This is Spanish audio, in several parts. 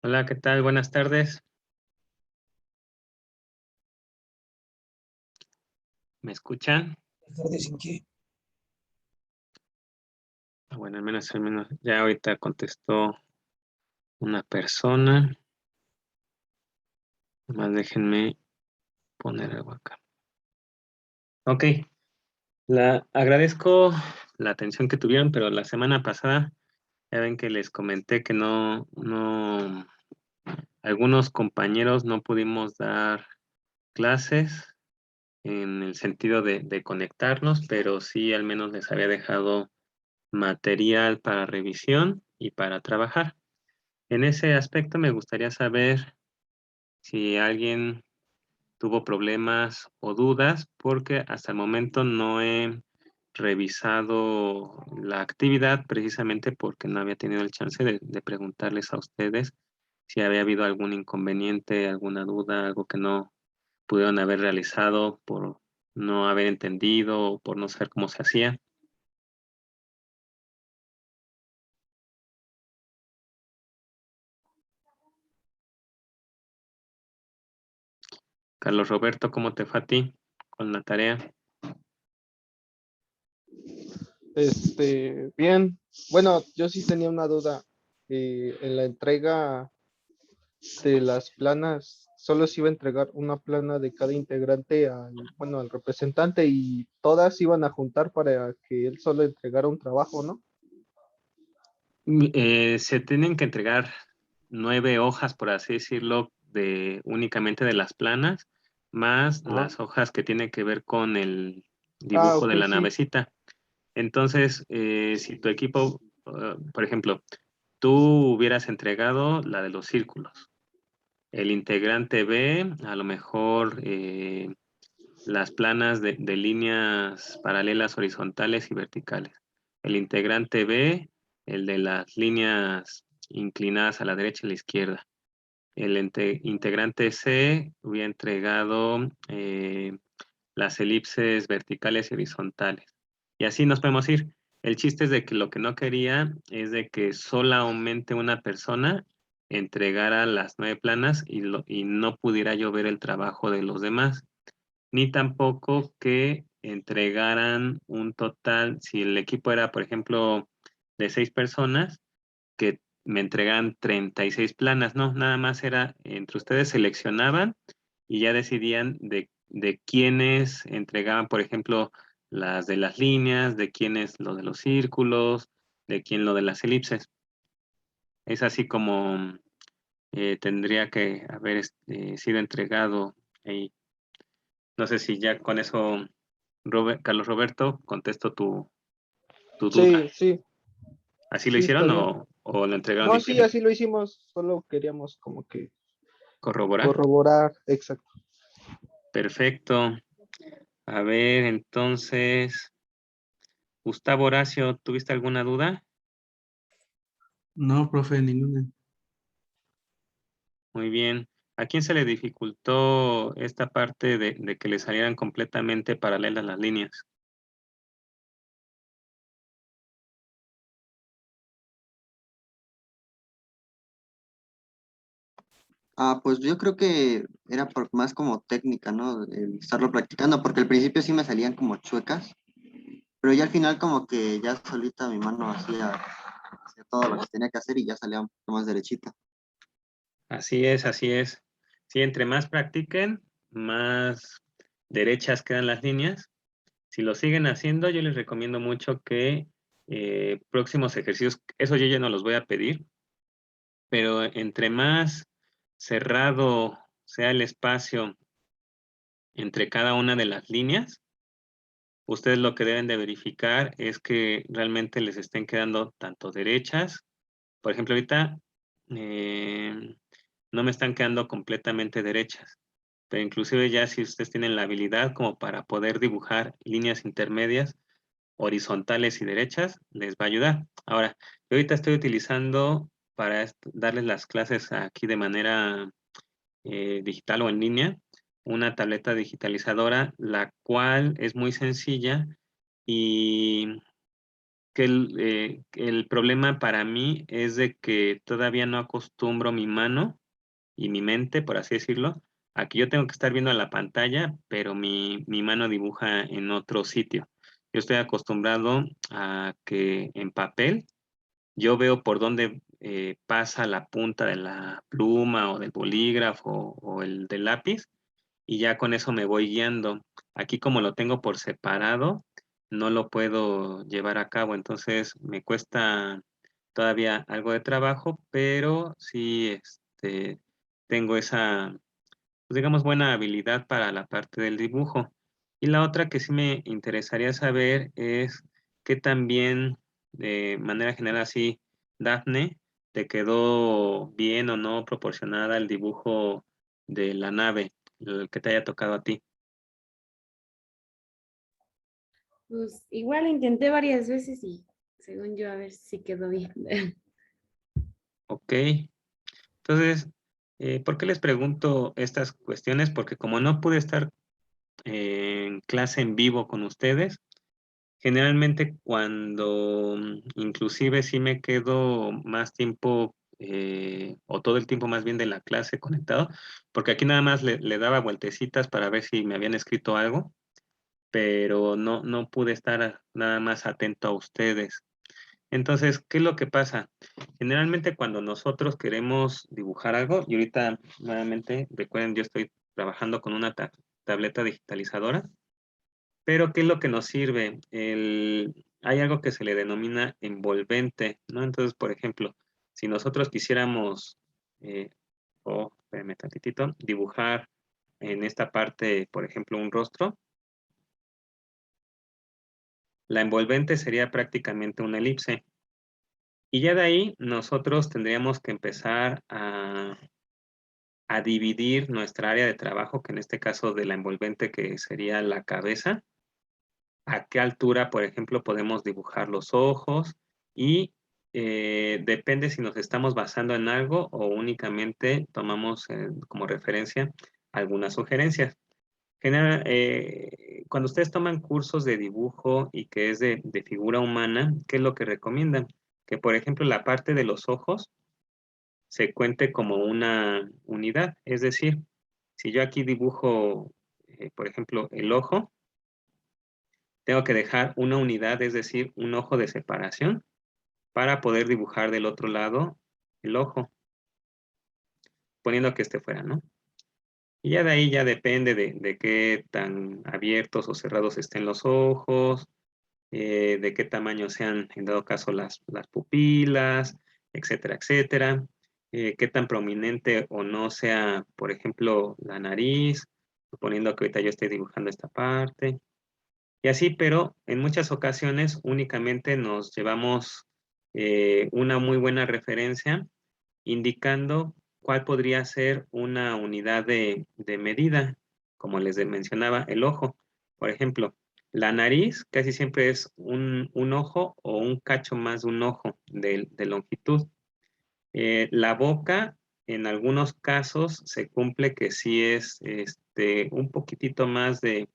Hola, ¿qué tal? Buenas tardes. ¿Me escuchan? Buenas tardes, ¿en qué? Bueno, al menos, ya ahorita contestó una persona. Más déjenme poner algo acá. Ok, agradezco la atención que tuvieron, pero la semana pasada ya ven que les comenté que algunos compañeros no pudimos dar clases en el sentido de conectarnos, pero sí al menos les había dejado material para revisión y para trabajar. En ese aspecto me gustaría saber si alguien tuvo problemas o dudas, porque hasta el momento no he revisado la actividad precisamente porque no había tenido el chance de preguntarles a ustedes si había habido algún inconveniente, alguna duda, algo que no pudieron haber realizado por no haber entendido o por no saber cómo se hacía. Carlos Roberto, ¿cómo te fue a ti con la tarea? Bien. Bueno, yo sí tenía una duda. En la entrega de las planas, solo se iba a entregar una plana de cada integrante al representante y todas iban a juntar para que él solo entregara un trabajo, ¿no? Se tienen que entregar 9 hojas, por así decirlo, únicamente de las planas, más Ajá. las hojas que tienen que ver con el Ah, dibujo ok, de la sí. navecita. Entonces, si tu equipo, por ejemplo, tú hubieras entregado la de los círculos, el integrante B, a lo mejor las planas de líneas paralelas, horizontales y verticales. El integrante B, el de las líneas inclinadas a la derecha y a la izquierda. El integrante C hubiera entregado las elipses verticales y horizontales. Y así nos podemos ir. El chiste es de que lo que no quería es de que solamente una persona entregara las 9 planas y no pudiera yo ver el trabajo de los demás, ni tampoco que entregaran un total, si el equipo era, por ejemplo, de 6 personas, que me entregaran 36 planas, no, nada más era entre ustedes seleccionaban y ya decidían de quiénes entregaban, por ejemplo, las de las líneas, de quiénes lo de los círculos, de quién lo de las elipses. Es así como tendría que haber sido entregado ahí. No sé si ya con eso, Carlos Roberto, contesto tu duda. Sí, sí, ¿Así lo sí, está hicieron bien. o lo entregaron No, sí, diferente? así lo hicimos. Solo queríamos como que ¿Corroborar? corroborar, exacto. Perfecto. A ver, entonces, Gustavo Horacio, ¿tuviste alguna duda? No, profe, ninguna. Muy bien. ¿A quién se le dificultó esta parte de que le salieran completamente paralelas las líneas? Pues yo creo que era más como técnica, ¿no? El estarlo practicando, porque al principio sí me salían como chuecas, pero ya al final como que ya solita mi mano hacía todo lo que tenía que hacer y ya salía un poco más derechita. Así es, así es. Sí, entre más practiquen, más derechas quedan las líneas. Si lo siguen haciendo, yo les recomiendo mucho que próximos ejercicios, eso yo ya no los voy a pedir, pero entre más cerrado sea el espacio entre cada una de las líneas, ustedes lo que deben de verificar es que realmente les estén quedando tanto derechas. Por ejemplo, ahorita eh, no me están quedando completamente derechas, pero inclusive ya si ustedes tienen la habilidad como para poder dibujar líneas intermedias, horizontales y derechas, les va a ayudar. Ahora, yo ahorita estoy utilizando para darles las clases aquí de manera digital o en línea, una tableta digitalizadora, la cual es muy sencilla y que el problema para mí es de que todavía no acostumbro mi mano y mi mente, por así decirlo, a que yo tengo que estar viendo la pantalla, pero mi mano dibuja en otro sitio. Yo estoy acostumbrado a que en papel yo veo por dónde pasa la punta de la pluma o del bolígrafo o el del lápiz y ya con eso me voy guiando. Aquí como lo tengo por separado, no lo puedo llevar a cabo, entonces me cuesta todavía algo de trabajo, pero sí tengo esa, pues, digamos, buena habilidad para la parte del dibujo. Y la otra que sí me interesaría saber es qué también, de manera general así, Dafne, ¿te quedó bien o no proporcionada el dibujo de la nave, el que te haya tocado a ti? Pues igual intenté varias veces y según yo a ver si quedó bien. Ok. Entonces, ¿por qué les pregunto estas cuestiones? Porque como no pude estar en clase en vivo con ustedes, generalmente cuando inclusive sí me quedo más tiempo o todo el tiempo más bien de la clase conectado, porque aquí nada más le daba vueltecitas para ver si me habían escrito algo, pero no pude estar nada más atento a ustedes. Entonces, ¿qué es lo que pasa? Generalmente cuando nosotros queremos dibujar algo, y ahorita nuevamente, recuerden, yo estoy trabajando con una tableta digitalizadora, pero ¿qué es lo que nos sirve? Hay algo que se le denomina envolvente, ¿no? Entonces, por ejemplo, si nosotros quisiéramos, espérame tantitito, dibujar en esta parte, por ejemplo, un rostro, la envolvente sería prácticamente una elipse. Y ya de ahí nosotros tendríamos que empezar a dividir nuestra área de trabajo, que en este caso de la envolvente, que sería la cabeza, a qué altura, por ejemplo, podemos dibujar los ojos y depende si nos estamos basando en algo o únicamente tomamos como referencia algunas sugerencias. Cuando ustedes toman cursos de dibujo y que es de figura humana, ¿qué es lo que recomiendan? Que, por ejemplo, la parte de los ojos se cuente como una unidad. Es decir, si yo aquí dibujo, por ejemplo, el ojo, tengo que dejar una unidad, es decir, un ojo de separación, para poder dibujar del otro lado el ojo, poniendo que este fuera, ¿no? Y ya de ahí ya depende de qué tan abiertos o cerrados estén los ojos, de qué tamaño sean, en dado caso, las pupilas, etcétera, etcétera. Qué tan prominente o no sea, por ejemplo, la nariz, suponiendo que ahorita yo estoy dibujando esta parte. Y así, pero en muchas ocasiones únicamente nos llevamos una muy buena referencia indicando cuál podría ser una unidad de medida, como les mencionaba, el ojo. Por ejemplo, la nariz casi siempre es un ojo o un cacho más de un ojo de longitud. La boca, en algunos casos, se cumple que sí es un poquitito más de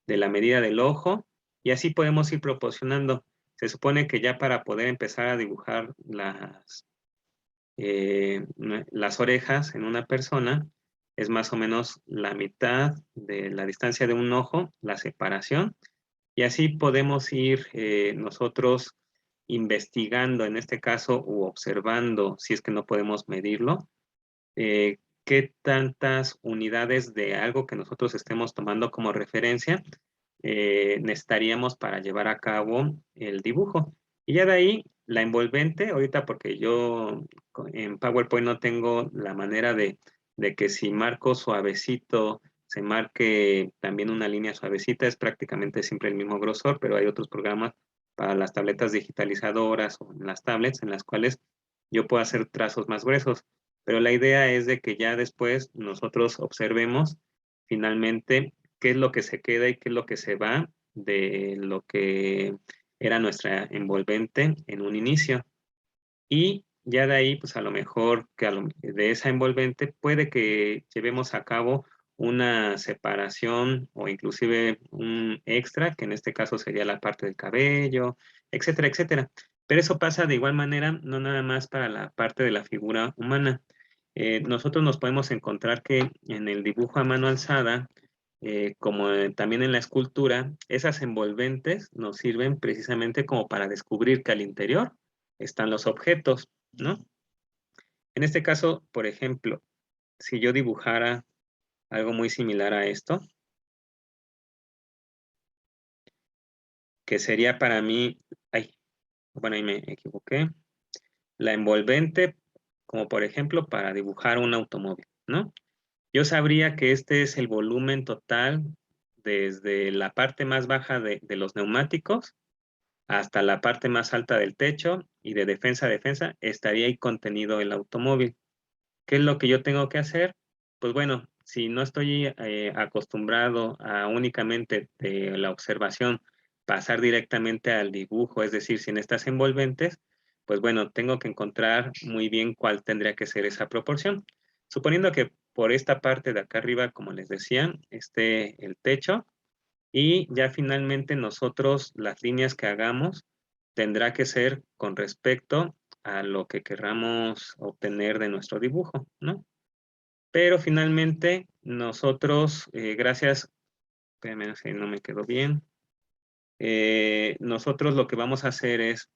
la medida del ojo, y así podemos ir proporcionando. Se supone que ya para poder empezar a dibujar las orejas en una persona, es más o menos la mitad de la distancia de un ojo, la separación, y así podemos ir nosotros investigando, en este caso, u observando, si es que no podemos medirlo, qué tantas unidades de algo que nosotros estemos tomando como referencia necesitaríamos para llevar a cabo el dibujo. Y ya de ahí, la envolvente, ahorita porque yo en PowerPoint no tengo la manera de que si marco suavecito, se marque también una línea suavecita, es prácticamente siempre el mismo grosor, pero hay otros programas para las tabletas digitalizadoras o en las tablets en las cuales yo puedo hacer trazos más gruesos. Pero la idea es de que ya después nosotros observemos finalmente qué es lo que se queda y qué es lo que se va de lo que era nuestra envolvente en un inicio. Y ya de ahí, pues a lo mejor que de esa envolvente puede que llevemos a cabo una separación o inclusive un extra, que en este caso sería la parte del cabello, etcétera, etcétera. Pero eso pasa de igual manera, no nada más para la parte de la figura humana. Nosotros nos podemos encontrar que en el dibujo a mano alzada, como también en la escultura, esas envolventes nos sirven precisamente como para descubrir que al interior están los objetos, ¿no? En este caso, por ejemplo, si yo dibujara algo muy similar a esto, que sería para mí, ay, bueno, ahí me equivoqué, la envolvente, como por ejemplo para dibujar un automóvil, ¿no? Yo sabría que este es el volumen total desde la parte más baja de los neumáticos hasta la parte más alta del techo y de defensa a defensa estaría ahí contenido el automóvil. ¿Qué es lo que yo tengo que hacer? Pues bueno, si no estoy acostumbrado a únicamente de la observación pasar directamente al dibujo, es decir, sin estas envolventes, pues bueno, tengo que encontrar muy bien cuál tendría que ser esa proporción. Suponiendo que por esta parte de acá arriba, como les decía, esté el techo y ya finalmente nosotros las líneas que hagamos tendrá que ser con respecto a lo que querramos obtener de nuestro dibujo, ¿no? Pero finalmente nosotros, gracias, espérame, si no me quedó bien, nosotros lo que vamos a hacer es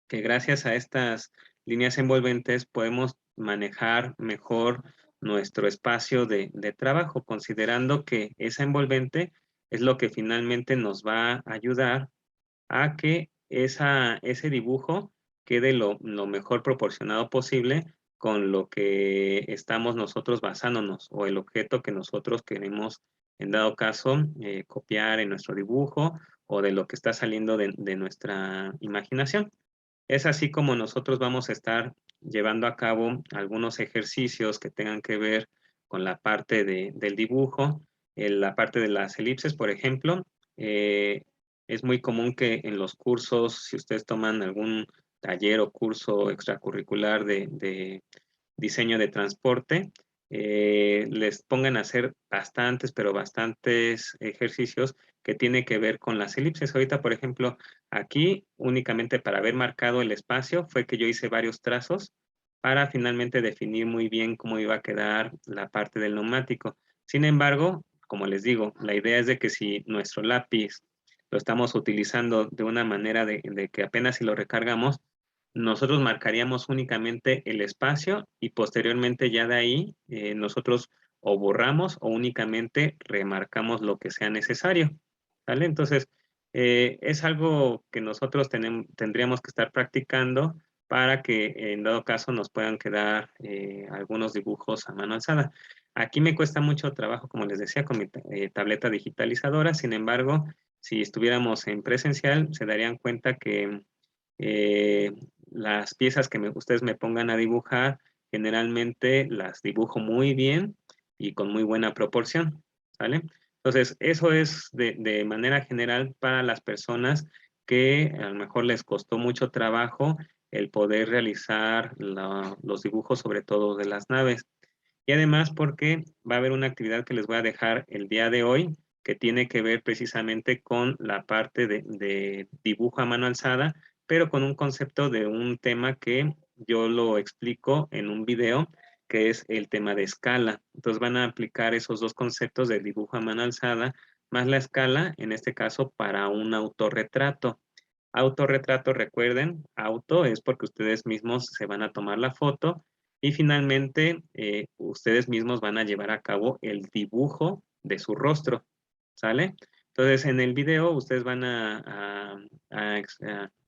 que gracias a estas líneas envolventes podemos manejar mejor nuestro espacio de trabajo, considerando que esa envolvente es lo que finalmente nos va a ayudar a que ese dibujo quede lo mejor proporcionado posible con lo que estamos nosotros basándonos o el objeto que nosotros queremos, en dado caso, copiar en nuestro dibujo o de lo que está saliendo de nuestra imaginación. Es así como nosotros vamos a estar llevando a cabo algunos ejercicios que tengan que ver con la parte del dibujo, la parte de las elipses, por ejemplo. Es muy común que en los cursos, si ustedes toman algún taller o curso extracurricular de diseño de transporte, les pongan a hacer bastantes, pero bastantes ejercicios que tienen que ver con las elipses. Ahorita, por ejemplo, aquí únicamente para haber marcado el espacio fue que yo hice varios trazos para finalmente definir muy bien cómo iba a quedar la parte del neumático. Sin embargo, como les digo, la idea es de que si nuestro lápiz lo estamos utilizando de una manera de que apenas si lo recargamos, nosotros marcaríamos únicamente el espacio y posteriormente ya de ahí nosotros o borramos o únicamente remarcamos lo que sea necesario, ¿vale? Entonces, es algo que nosotros tendríamos que estar practicando para que en dado caso nos puedan quedar algunos dibujos a mano alzada. Aquí me cuesta mucho trabajo, como les decía, con mi tableta digitalizadora, sin embargo, si estuviéramos en presencial, se darían cuenta que eh, las piezas que ustedes me pongan a dibujar, generalmente las dibujo muy bien y con muy buena proporción, ¿vale? Entonces, eso es de manera general para las personas que a lo mejor les costó mucho trabajo el poder realizar los dibujos, sobre todo de las naves. Y además porque va a haber una actividad que les voy a dejar el día de hoy, que tiene que ver precisamente con la parte de dibujo a mano alzada, pero con un concepto de un tema que yo lo explico en un video, que es el tema de escala. Entonces van a aplicar esos dos conceptos de dibujo a mano alzada, más la escala, en este caso para un autorretrato. Autorretrato, recuerden, auto es porque ustedes mismos se van a tomar la foto y finalmente ustedes mismos van a llevar a cabo el dibujo de su rostro, ¿sale? Entonces, en el video ustedes van a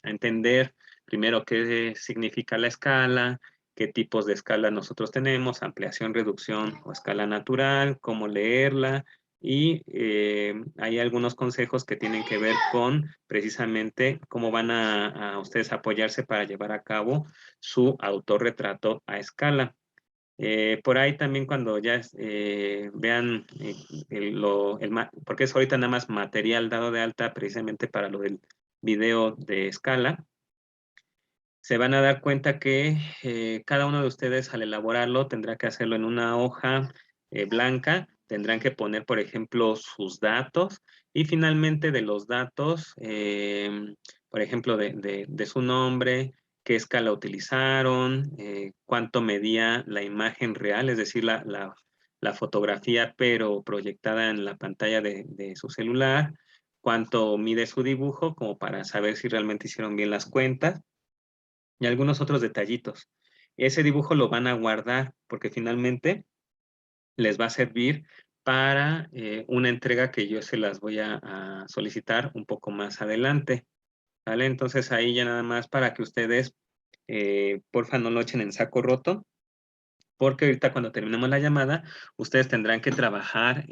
entender primero qué significa la escala, qué tipos de escala nosotros tenemos, ampliación, reducción o escala natural, cómo leerla, y hay algunos consejos que tienen que ver con precisamente cómo van a ustedes apoyarse para llevar a cabo su autorretrato a escala. Por ahí también cuando ya vean porque es ahorita nada más material dado de alta precisamente para lo del video de escala, se van a dar cuenta que cada uno de ustedes al elaborarlo tendrá que hacerlo en una hoja blanca, tendrán que poner, por ejemplo, sus datos y finalmente de los datos, por ejemplo, de su nombre, qué escala utilizaron, cuánto medía la imagen real, es decir, la fotografía, pero proyectada en la pantalla de su celular, cuánto mide su dibujo, como para saber si realmente hicieron bien las cuentas, y algunos otros detallitos. Ese dibujo lo van a guardar porque finalmente les va a servir para una entrega que yo se las voy a solicitar un poco más adelante, ¿vale? Entonces ahí ya nada más para que ustedes, porfa, no lo echen en saco roto, porque ahorita cuando terminemos la llamada, ustedes tendrán que trabajar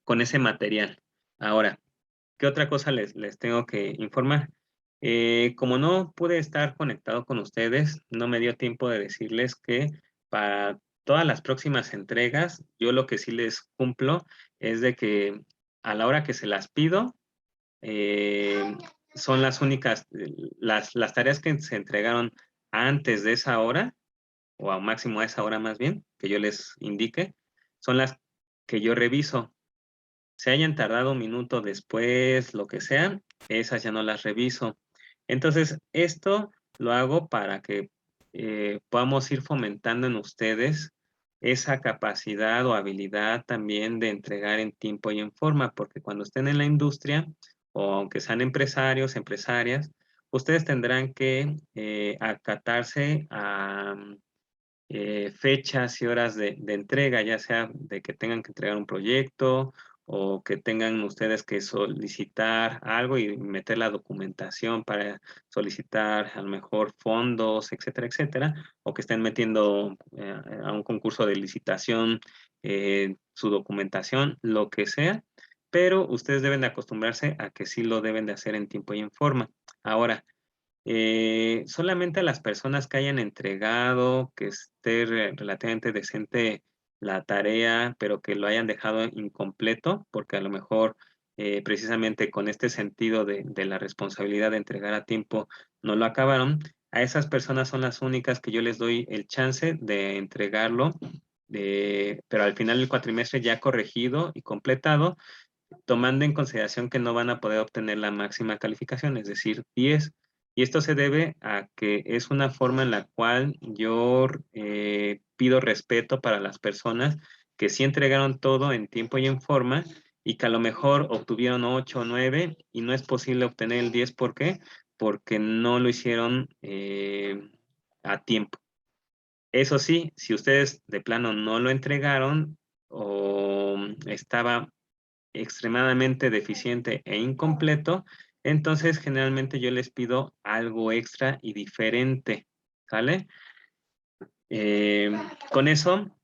con ese material. Ahora, ¿qué otra cosa les tengo que informar? Como no pude estar conectado con ustedes, no me dio tiempo de decirles que para todas las próximas entregas, yo lo que sí les cumplo es de que a la hora que se las pido, eh, son las únicas, las tareas que se entregaron antes de esa hora, o a máximo a esa hora más bien, que yo les indique, son las que yo reviso. Se hayan tardado un minuto después, lo que sea, esas ya no las reviso. Entonces, esto lo hago para que podamos ir fomentando en ustedes esa capacidad o habilidad también de entregar en tiempo y en forma, porque cuando estén en la industria, o aunque sean empresarios, empresarias, ustedes tendrán que acatarse a fechas y horas de entrega, ya sea de que tengan que entregar un proyecto o que tengan ustedes que solicitar algo y meter la documentación para solicitar a lo mejor fondos, etcétera, etcétera, o que estén metiendo a un concurso de licitación su documentación, lo que sea, pero ustedes deben de acostumbrarse a que sí lo deben de hacer en tiempo y en forma. Ahora, solamente a las personas que hayan entregado, que esté relativamente decente la tarea, pero que lo hayan dejado incompleto, porque a lo mejor precisamente con este sentido de la responsabilidad de entregar a tiempo no lo acabaron, a esas personas son las únicas que yo les doy el chance de entregarlo, pero al final del cuatrimestre ya corregido y completado, tomando en consideración que no van a poder obtener la máxima calificación, es decir, 10. Y esto se debe a que es una forma en la cual yo pido respeto para las personas que sí entregaron todo en tiempo y en forma y que a lo mejor obtuvieron 8 o 9 y no es posible obtener el 10. ¿Por qué? Porque no lo hicieron a tiempo. Eso sí, si ustedes de plano no lo entregaron o estaba extremadamente deficiente e incompleto, entonces generalmente yo les pido algo extra y diferente, ¿sale? Con eso,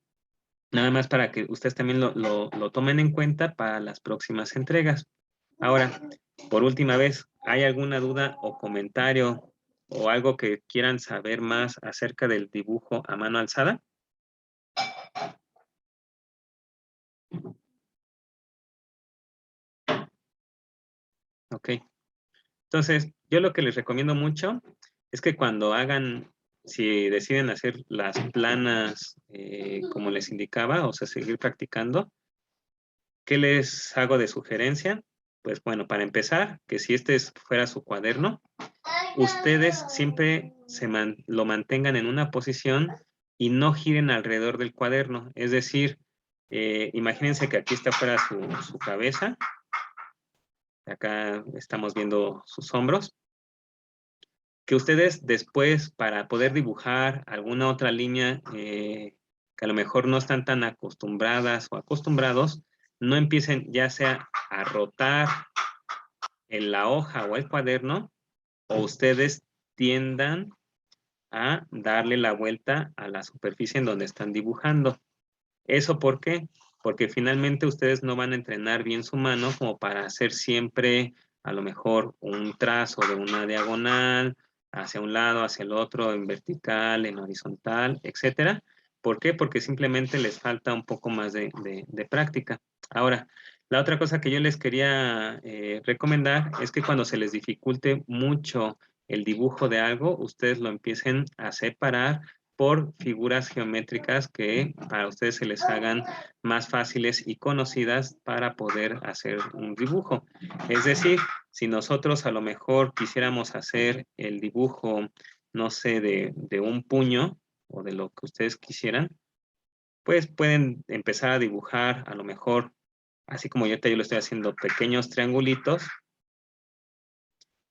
nada más para que ustedes también lo tomen en cuenta para las próximas entregas. Ahora, por última vez, ¿hay alguna duda o comentario o algo que quieran saber más acerca del dibujo a mano alzada? Ok. Entonces, yo lo que les recomiendo mucho es que cuando hagan, si deciden hacer las planas como les indicaba, o sea, seguir practicando, ¿qué les hago de sugerencia? Pues bueno, para empezar, que si este fuera su cuaderno, ustedes siempre lo mantengan en una posición y no giren alrededor del cuaderno. Es decir, imagínense que aquí está fuera su cabeza, acá estamos viendo sus hombros, que ustedes después, para poder dibujar alguna otra línea que a lo mejor no están tan acostumbradas o acostumbrados, no empiecen ya sea a rotar en la hoja o el cuaderno, o ustedes tiendan a darle la vuelta a la superficie en donde están dibujando. ¿Eso por qué? Porque finalmente ustedes no van a entrenar bien su mano como para hacer siempre a lo mejor un trazo de una diagonal hacia un lado, hacia el otro, en vertical, en horizontal, etcétera. ¿Por qué? Porque simplemente les falta un poco más de práctica. Ahora, la otra cosa que yo les quería recomendar es que cuando se les dificulte mucho el dibujo de algo, ustedes lo empiecen a separar por figuras geométricas que para ustedes se les hagan más fáciles y conocidas para poder hacer un dibujo. Es decir, si nosotros a lo mejor quisiéramos hacer el dibujo, no sé, de un puño o de lo que ustedes quisieran, pues pueden empezar a dibujar a lo mejor, así como yo lo estoy haciendo, pequeños triangulitos,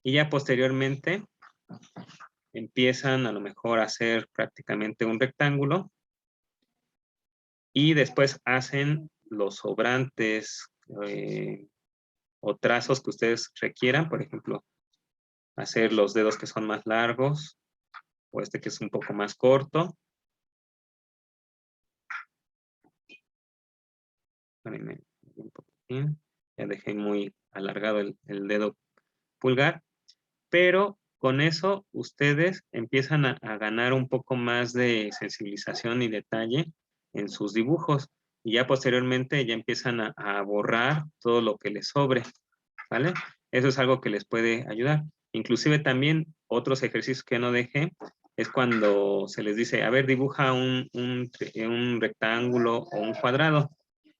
y ya posteriormente empiezan a lo mejor a hacer prácticamente un rectángulo y después hacen los sobrantes o trazos que ustedes requieran, por ejemplo, hacer los dedos que son más largos o este que es un poco más corto. Espérenme un poquitín. Ya dejé muy alargado el dedo pulgar, pero con eso ustedes empiezan a ganar un poco más de sensibilización y detalle en sus dibujos y ya posteriormente ya empiezan a borrar todo lo que les sobre, ¿vale? Eso es algo que les puede ayudar. Inclusive también otros ejercicios que no dejé es cuando se les dice, a ver, dibuja un rectángulo o un cuadrado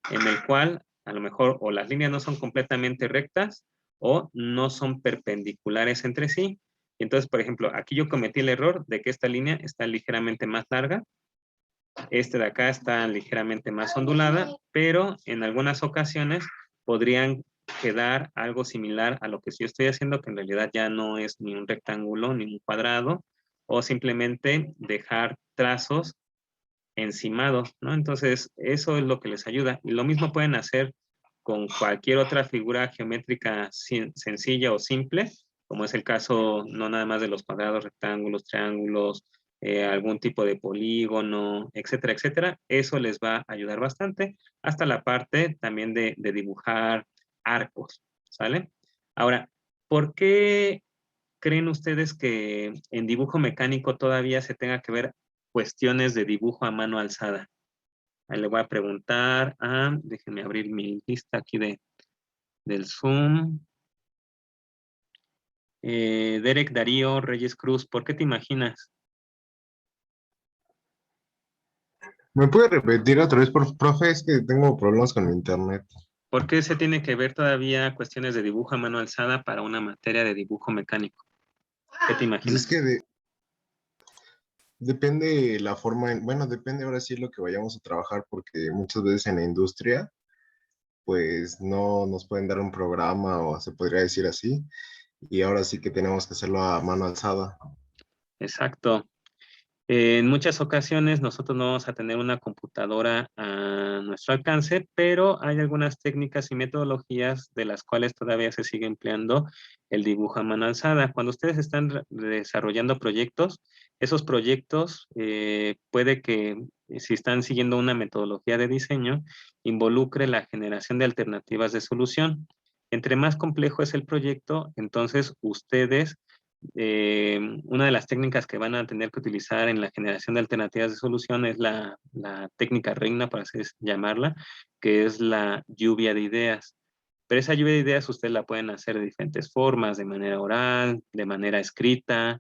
en el cual a lo mejor o las líneas no son completamente rectas o no son perpendiculares entre sí. Entonces, por ejemplo, aquí yo cometí el error de que esta línea está ligeramente más larga, este de acá está ligeramente más ondulada, pero en algunas ocasiones podrían quedar algo similar a lo que yo estoy haciendo, que en realidad ya no es ni un rectángulo ni un cuadrado, o simplemente dejar trazos encimados, ¿no? Entonces, eso es lo que les ayuda. Y lo mismo pueden hacer con cualquier otra figura geométrica sencilla o simple, como es el caso no nada más de los cuadrados, rectángulos, triángulos, algún tipo de polígono, etcétera, etcétera. Eso les va a ayudar bastante, hasta la parte también de dibujar arcos, ¿sale? Ahora, ¿por qué creen ustedes que en dibujo mecánico todavía se tenga que ver cuestiones de dibujo a mano alzada? Ahí le voy a preguntar déjenme abrir mi lista aquí del Zoom. Derek Darío Reyes Cruz, ¿por qué te imaginas? ¿Me puede repetir otra vez, profe? Es que tengo problemas con mi internet. ¿Por qué se tiene que ver todavía cuestiones de dibujo a mano alzada para una materia de dibujo mecánico? ¿Qué te Pues imaginas? es que depende la forma, bueno, depende ahora sí lo que vayamos a trabajar, porque muchas veces en la industria, pues no nos pueden dar un programa o se podría decir así, y ahora sí que tenemos que hacerlo a mano alzada. Exacto. En muchas ocasiones nosotros no vamos a tener una computadora a nuestro alcance, pero hay algunas técnicas y metodologías de las cuales todavía se sigue empleando el dibujo a mano alzada. Cuando ustedes están desarrollando proyectos, esos proyectos puede que, si están siguiendo una metodología de diseño, involucre la generación de alternativas de solución. Entre más complejo es el proyecto, entonces ustedes una de las técnicas que van a tener que utilizar en la generación de alternativas de solución es la técnica reina, por así llamarla, que es la lluvia de ideas. Pero esa lluvia de ideas ustedes la pueden hacer de diferentes formas, de manera oral, de manera escrita,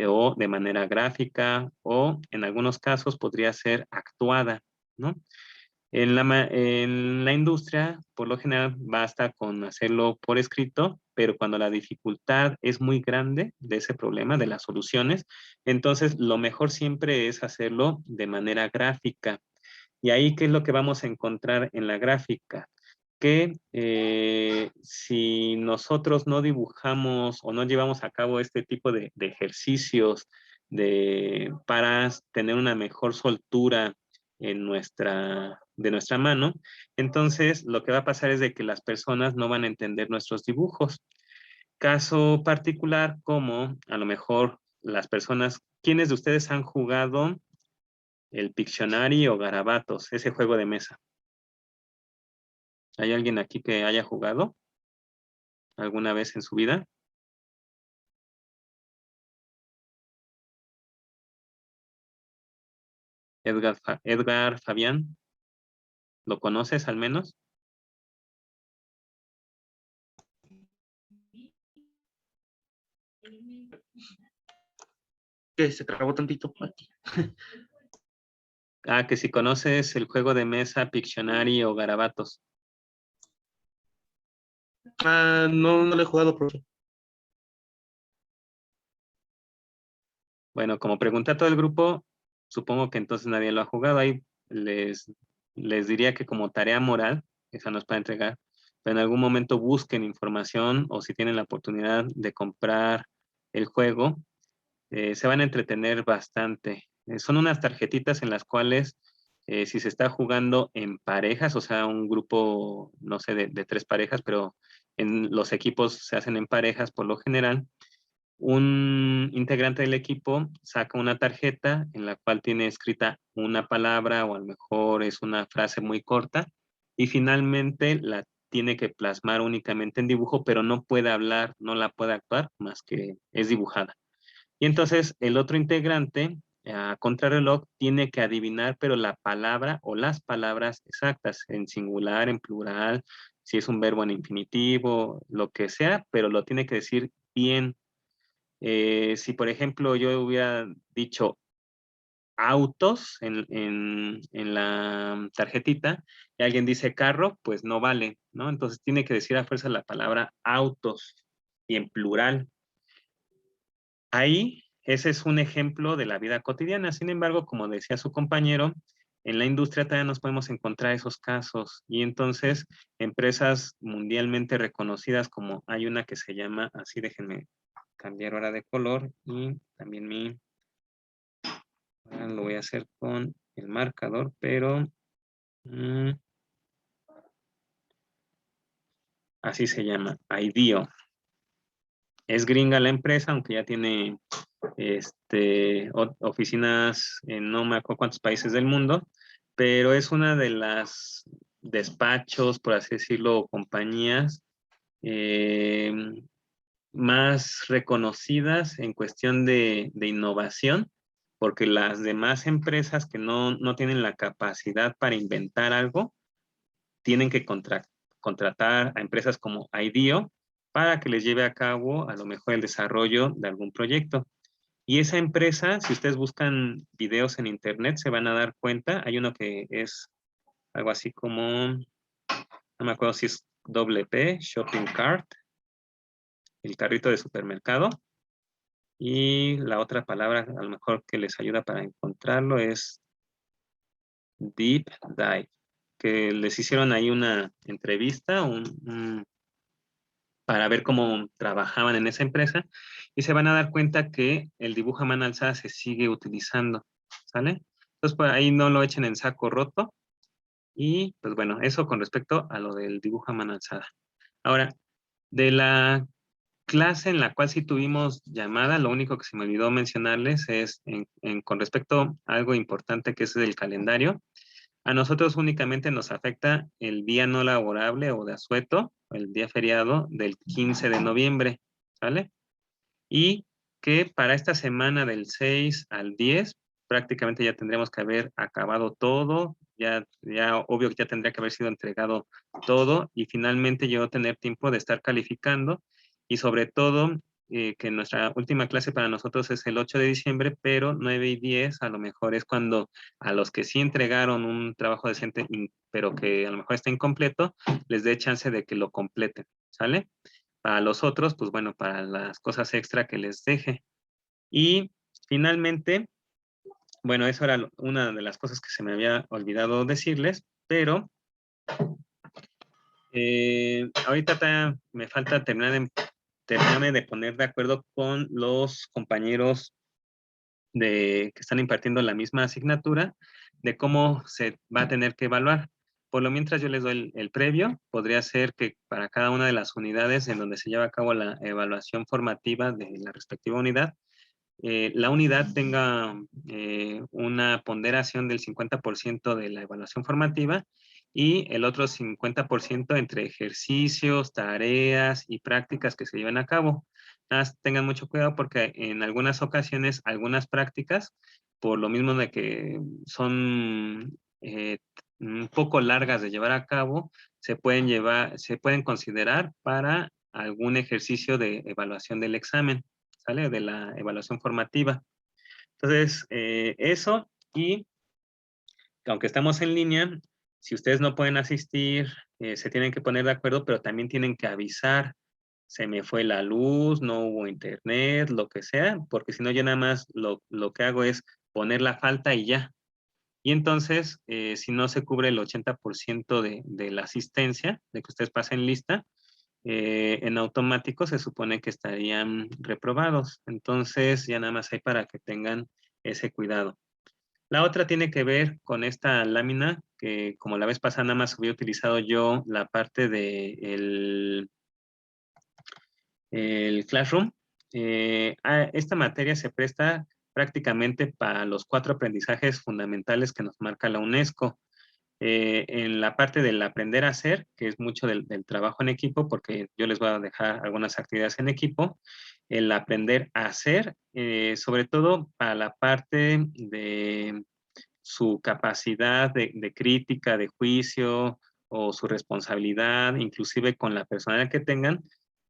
o de manera gráfica, o en algunos casos podría ser actuada, ¿no? En la industria, por lo general, basta con hacerlo por escrito, pero cuando la dificultad es muy grande de ese problema, de las soluciones, entonces lo mejor siempre es hacerlo de manera gráfica. Y ahí, ¿qué es lo que vamos a encontrar en la gráfica? Que si nosotros no dibujamos o no llevamos a cabo este tipo de ejercicios para tener una mejor soltura de nuestra mano, entonces lo que va a pasar es de que las personas no van a entender nuestros dibujos. Caso particular como a lo mejor las personas, ¿quiénes de ustedes han jugado el Pictionary o Garabatos, ese juego de mesa? ¿Hay alguien aquí que haya jugado alguna vez en su vida? Edgar Fabián, ¿lo conoces al menos? Que se trabó tantito aquí. Que si conoces el juego de mesa Pictionary o Garabatos. No, no lo he jugado, profe. Bueno, como pregunté a todo el grupo, supongo que entonces nadie lo ha jugado. Ahí les diría que como tarea moral, esa nos para entregar, pero en algún momento busquen información o si tienen la oportunidad de comprar el juego, se van a entretener bastante. Son unas tarjetitas en las cuales si se está jugando en parejas, o sea, un grupo, no sé, de 3 parejas, pero en los equipos se hacen en parejas por lo general, un integrante del equipo saca una tarjeta en la cual tiene escrita una palabra o a lo mejor es una frase muy corta y finalmente la tiene que plasmar únicamente en dibujo, pero no puede hablar, no la puede actuar más que es dibujada. Y entonces el otro integrante, a contrarreloj, tiene que adivinar, pero la palabra o las palabras exactas, en singular, en plural, si es un verbo en infinitivo, lo que sea, pero lo tiene que decir bien. Si, por ejemplo, yo hubiera dicho autos en la tarjetita y alguien dice carro, pues no vale, ¿no? Entonces tiene que decir a fuerza la palabra autos y en plural. Ahí, ese es un ejemplo de la vida cotidiana. Sin embargo, como decía su compañero, en la industria también nos podemos encontrar esos casos. Y entonces, empresas mundialmente reconocidas, como hay una que se llama, así déjenme cambiar ahora de color, y también ahora lo voy a hacer con el marcador, pero así se llama, IDEO. Es gringa la empresa, aunque ya tiene oficinas en no me acuerdo cuántos países del mundo, pero es una de las despachos, por así decirlo, o compañías eh, más reconocidas en cuestión de innovación, porque las demás empresas que no tienen la capacidad para inventar algo, tienen que contratar a empresas como IDEO para que les lleve a cabo a lo mejor el desarrollo de algún proyecto. Y esa empresa, si ustedes buscan videos en internet, se van a dar cuenta, hay uno que es algo así como, no me acuerdo si es WP, Shopping Cart, el carrito de supermercado, y la otra palabra a lo mejor que les ayuda para encontrarlo es Deep Dive, que les hicieron ahí una entrevista para ver cómo trabajaban en esa empresa y se van a dar cuenta que el dibujo a mano alzada se sigue utilizando, ¿sale? Entonces, por ahí no lo echen en saco roto y, pues bueno, eso con respecto a lo del dibujo a mano alzada. Ahora, de la clase en la cual sí tuvimos llamada, lo único que se me olvidó mencionarles es con respecto a algo importante que es el calendario. A nosotros únicamente nos afecta el día no laborable o de asueto, el día feriado del 15 de noviembre, ¿sale? Y que para esta semana del 6 al 10 prácticamente ya tendríamos que haber acabado todo, ya obvio que ya tendría que haber sido entregado todo y finalmente yo tener tiempo de estar calificando y sobre todo que nuestra última clase para nosotros es el 8 de diciembre, pero 9 y 10 a lo mejor es cuando a los que sí entregaron un trabajo decente, pero que a lo mejor está incompleto, les dé chance de que lo completen, ¿sale? Para los otros, pues bueno, para las cosas extra que les deje. Y finalmente, bueno, eso era una de las cosas que se me había olvidado decirles, pero ahorita me falta terminarme de poner de acuerdo con los compañeros que están impartiendo la misma asignatura, de cómo se va a tener que evaluar. Por lo mientras yo les doy el previo, podría ser que para cada una de las unidades en donde se lleva a cabo la evaluación formativa de la respectiva unidad, la unidad tenga una ponderación del 50% de la evaluación formativa y el otro 50% entre ejercicios, tareas y prácticas que se llevan a cabo. Nada más tengan mucho cuidado porque en algunas ocasiones, algunas prácticas, por lo mismo de que son un poco largas de llevar a cabo, se pueden considerar para algún ejercicio de evaluación del examen, ¿sale? De la evaluación formativa. Entonces, eso y aunque estamos en línea, si ustedes no pueden asistir, se tienen que poner de acuerdo, pero también tienen que avisar, se me fue la luz, no hubo internet, lo que sea, porque si no yo nada más lo que hago es poner la falta y ya. Y entonces, si no se cubre el 80% de la asistencia, de que ustedes pasen lista, en automático se supone que estarían reprobados. Entonces, ya nada más hay para que tengan ese cuidado. La otra tiene que ver con esta lámina, que como la vez pasada nada más había utilizado yo la parte de el Classroom. Esta materia se presta prácticamente para los 4 aprendizajes fundamentales que nos marca la UNESCO. En la parte del aprender a hacer, que es mucho del trabajo en equipo, porque yo les voy a dejar algunas actividades en equipo, el aprender a hacer, sobre todo para la parte de su capacidad de crítica, de juicio o su responsabilidad, inclusive con la personalidad que tengan,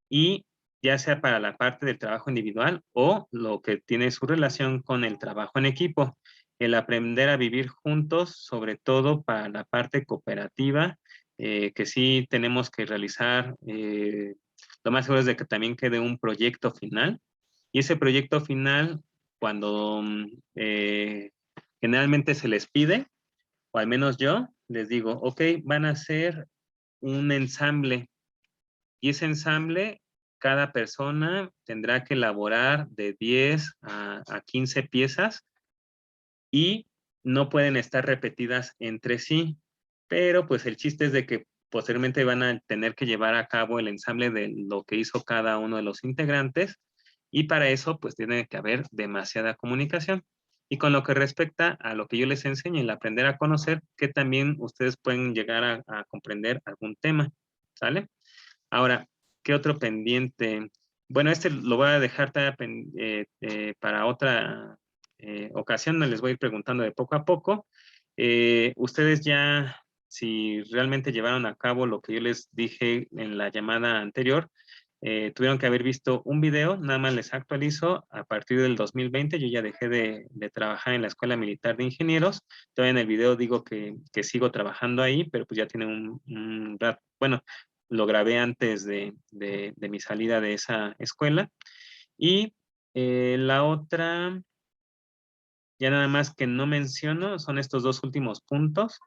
y ya sea para la parte del trabajo individual o lo que tiene su relación con el trabajo en equipo. El aprender a vivir juntos, sobre todo para la parte cooperativa, que sí tenemos que realizar, lo más seguro es de que también quede un proyecto final. Y ese proyecto final, cuando generalmente se les pide, o al menos yo, les digo, ok, van a hacer un ensamble. Y ese ensamble, cada persona tendrá que elaborar de 10 a 15 piezas y no pueden estar repetidas entre sí. Pero pues el chiste es de que posteriormente van a tener que llevar a cabo el ensamble de lo que hizo cada uno de los integrantes y para eso pues tiene que haber demasiada comunicación. Y con lo que respecta a lo que yo les enseño, el aprender a conocer, que también ustedes pueden llegar a comprender algún tema, ¿sale? Ahora, ¿qué otro pendiente? Bueno, este lo voy a dejar para otra ocasión, me les voy a ir preguntando de poco a poco. Ustedes ya, si realmente llevaron a cabo lo que yo les dije en la llamada anterior, tuvieron que haber visto un video, nada más les actualizo, a partir del 2020 yo ya dejé de trabajar en la Escuela Militar de Ingenieros, todavía en el video digo que sigo trabajando ahí, pero pues ya tiene un rato, bueno, lo grabé antes de mi salida de esa escuela. Y la otra, ya nada más que no menciono, son estos 2 últimos puntos.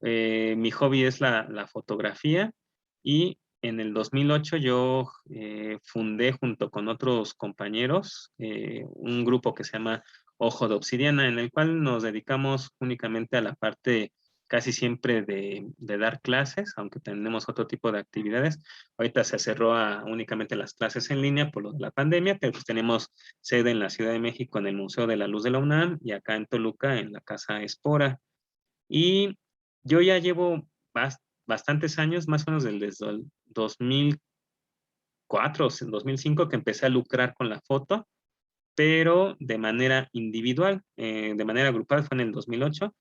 Mi hobby es la fotografía y en el 2008 yo fundé junto con otros compañeros un grupo que se llama Ojo de Obsidiana, en el cual nos dedicamos únicamente a la parte casi siempre de dar clases, aunque tenemos otro tipo de actividades. Ahorita se cerró únicamente las clases en línea por lo de la pandemia, pero pues tenemos sede en la Ciudad de México en el Museo de la Luz de la UNAM y acá en Toluca en la Casa Espora. Y yo ya llevo bastantes años, más o menos desde el 2004 o 2005, que empecé a lucrar con la foto, pero de manera individual, de manera grupal fue en el 2008.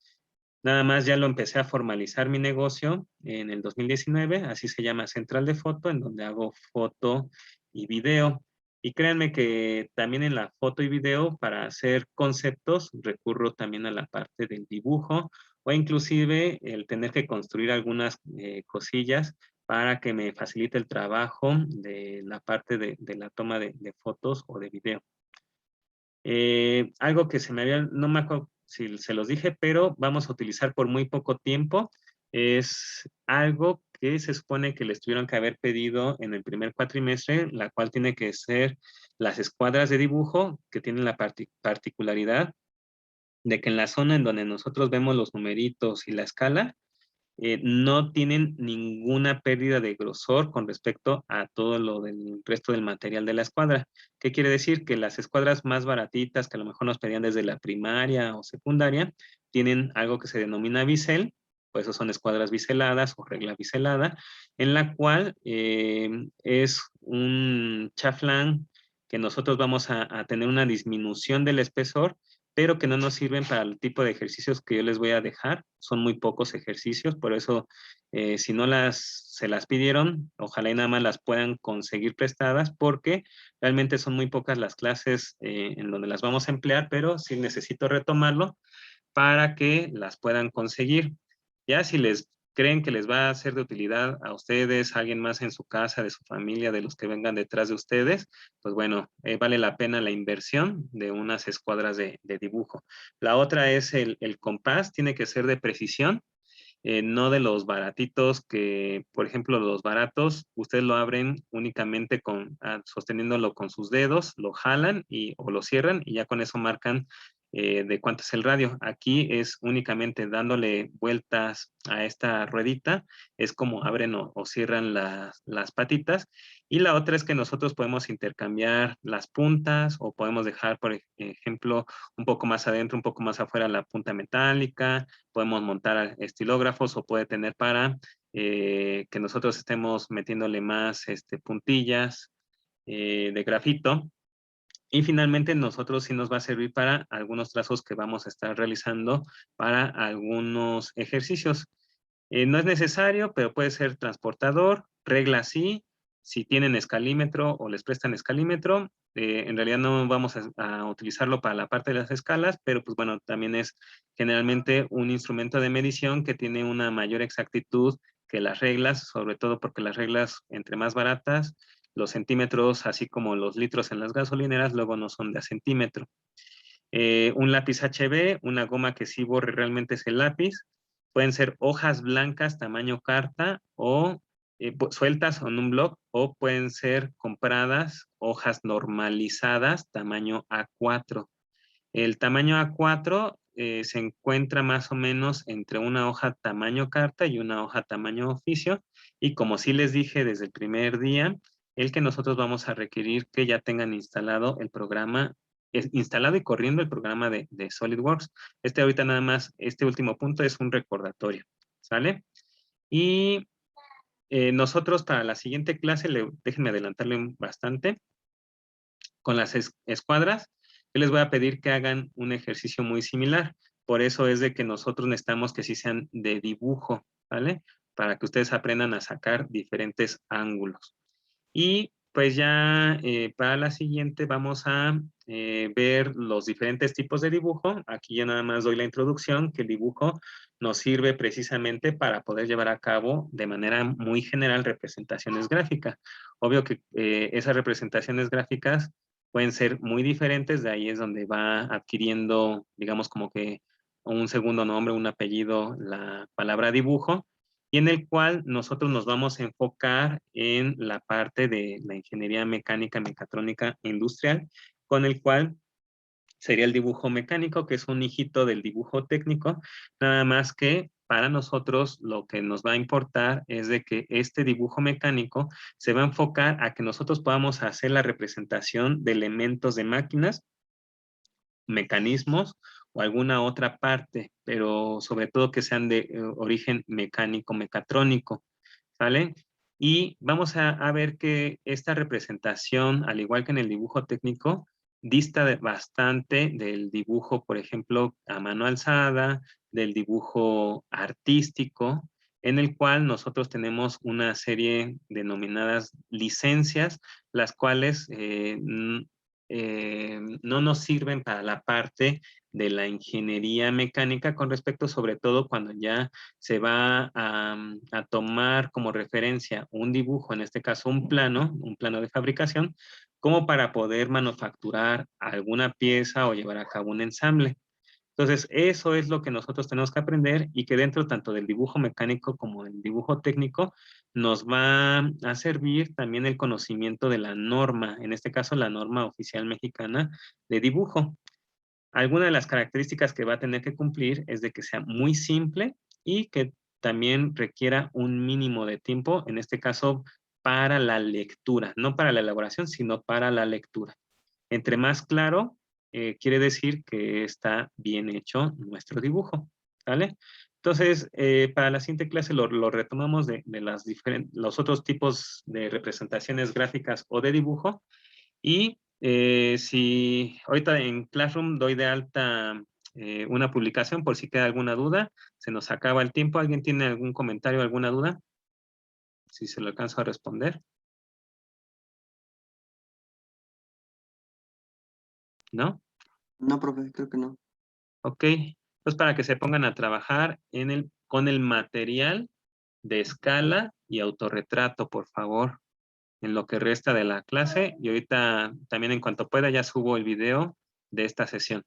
Nada más ya lo empecé a formalizar mi negocio en el 2019, así se llama Central de Foto, en donde hago foto y video. Y créanme que también en la foto y video, para hacer conceptos, recurro también a la parte del dibujo o inclusive el tener que construir algunas cosillas para que me facilite el trabajo de la parte de la toma de fotos o de video. Algo que se me había, no me acuerdo si se los dije, pero vamos a utilizar por muy poco tiempo. Es algo que se supone que les tuvieron que haber pedido en el primer cuatrimestre, la cual tiene que ser las escuadras de dibujo, que tienen la particularidad de que en la zona en donde nosotros vemos los numeritos y la escala, no tienen ninguna pérdida de grosor con respecto a todo lo del resto del material de la escuadra. ¿Qué quiere decir? Que las escuadras más baratitas, que a lo mejor nos pedían desde la primaria o secundaria, tienen algo que se denomina bisel, pues eso son escuadras biseladas o regla biselada, en la cual es un chaflán que nosotros vamos a tener una disminución del espesor, pero que no nos sirven para el tipo de ejercicios que yo les voy a dejar. Son muy pocos ejercicios, por eso si no se las pidieron, ojalá y nada más las puedan conseguir prestadas, porque realmente son muy pocas las clases en donde las vamos a emplear, pero sí necesito retomarlo para que las puedan conseguir. Ya si les creen que les va a ser de utilidad a ustedes, a alguien más en su casa, de su familia, de los que vengan detrás de ustedes, pues bueno, vale la pena la inversión de unas escuadras de dibujo. La otra es el compás, tiene que ser de precisión, no de los baratitos que, por ejemplo, los baratos, ustedes lo abren únicamente sosteniéndolo con sus dedos, lo jalan o lo cierran y ya con eso marcan de cuánto es el radio. Aquí es únicamente dándole vueltas a esta ruedita, es como abren o cierran las patitas. Y la otra es que nosotros podemos intercambiar las puntas o podemos dejar, por ejemplo, un poco más adentro, un poco más afuera la punta metálica, podemos montar estilógrafos o puede tener para que nosotros estemos metiéndole más puntillas de grafito. Y finalmente nosotros sí nos va a servir para algunos trazos que vamos a estar realizando para algunos ejercicios. No es necesario, pero puede ser transportador, regla sí, si tienen escalímetro o les prestan escalímetro. En realidad no vamos a utilizarlo para la parte de las escalas, pero pues bueno, también es generalmente un instrumento de medición que tiene una mayor exactitud que las reglas, sobre todo porque las reglas, entre más baratas, los centímetros, así como los litros en las gasolineras, luego no son de a centímetro. Un lápiz HB, una goma que sí borre realmente ese lápiz. Pueden ser hojas blancas tamaño carta o sueltas en un blog, o pueden ser compradas hojas normalizadas tamaño A4. El tamaño A4 se encuentra más o menos entre una hoja tamaño carta y una hoja tamaño oficio, y como sí les dije desde el primer día, el que nosotros vamos a requerir que ya tengan instalado el programa, instalado y corriendo el programa de SolidWorks. Ahorita nada más, este último punto es un recordatorio, ¿sale? Y nosotros para la siguiente clase, déjenme adelantarle bastante, con las escuadras, yo les voy a pedir que hagan un ejercicio muy similar. Por eso es de que nosotros necesitamos que sí sean de dibujo, ¿vale? Para que ustedes aprendan a sacar diferentes ángulos. Y pues ya para la siguiente vamos a ver los diferentes tipos de dibujo. Aquí ya nada más doy la introducción, que el dibujo nos sirve precisamente para poder llevar a cabo de manera muy general representaciones gráficas. Obvio que esas representaciones gráficas pueden ser muy diferentes, de ahí es donde va adquiriendo, digamos, como que un segundo nombre, un apellido, la palabra dibujo, y en el cual nosotros nos vamos a enfocar en la parte de la ingeniería mecánica, mecatrónica industrial, con el cual sería el dibujo mecánico, que es un hijito del dibujo técnico, nada más que para nosotros lo que nos va a importar es de que este dibujo mecánico se va a enfocar a que nosotros podamos hacer la representación de elementos de máquinas, mecanismos o alguna otra parte, pero sobre todo que sean de origen mecánico, mecatrónico, ¿vale? Y vamos a ver que esta representación, al igual que en el dibujo técnico, dista bastante del dibujo, por ejemplo, a mano alzada, del dibujo artístico, en el cual nosotros tenemos una serie denominadas licencias, las cuales no nos sirven para la parte de la ingeniería mecánica, con respecto sobre todo cuando ya se va a tomar como referencia un dibujo, en este caso un plano de fabricación, como para poder manufacturar alguna pieza o llevar a cabo un ensamble. Entonces, eso es lo que nosotros tenemos que aprender, y que dentro tanto del dibujo mecánico como del dibujo técnico nos va a servir también el conocimiento de la norma, en este caso la norma oficial mexicana de dibujo. Alguna de las características que va a tener que cumplir es de que sea muy simple y que también requiera un mínimo de tiempo, en este caso para la lectura, no para la elaboración, sino para la lectura. Entre más claro, quiere decir que está bien hecho nuestro dibujo, ¿vale? Entonces, para la siguiente clase lo retomamos de los otros tipos de representaciones gráficas o de dibujo. Y si ahorita en Classroom doy de alta una publicación por si queda alguna duda, se nos acaba el tiempo. ¿Alguien tiene algún comentario, alguna duda? Si se lo alcanzo a responder. ¿No? No, profe, creo que no. Ok. Entonces, para que se pongan a trabajar con el material de escala y autorretrato, por favor, en lo que resta de la clase. Y ahorita también en cuanto pueda ya subo el video de esta sesión.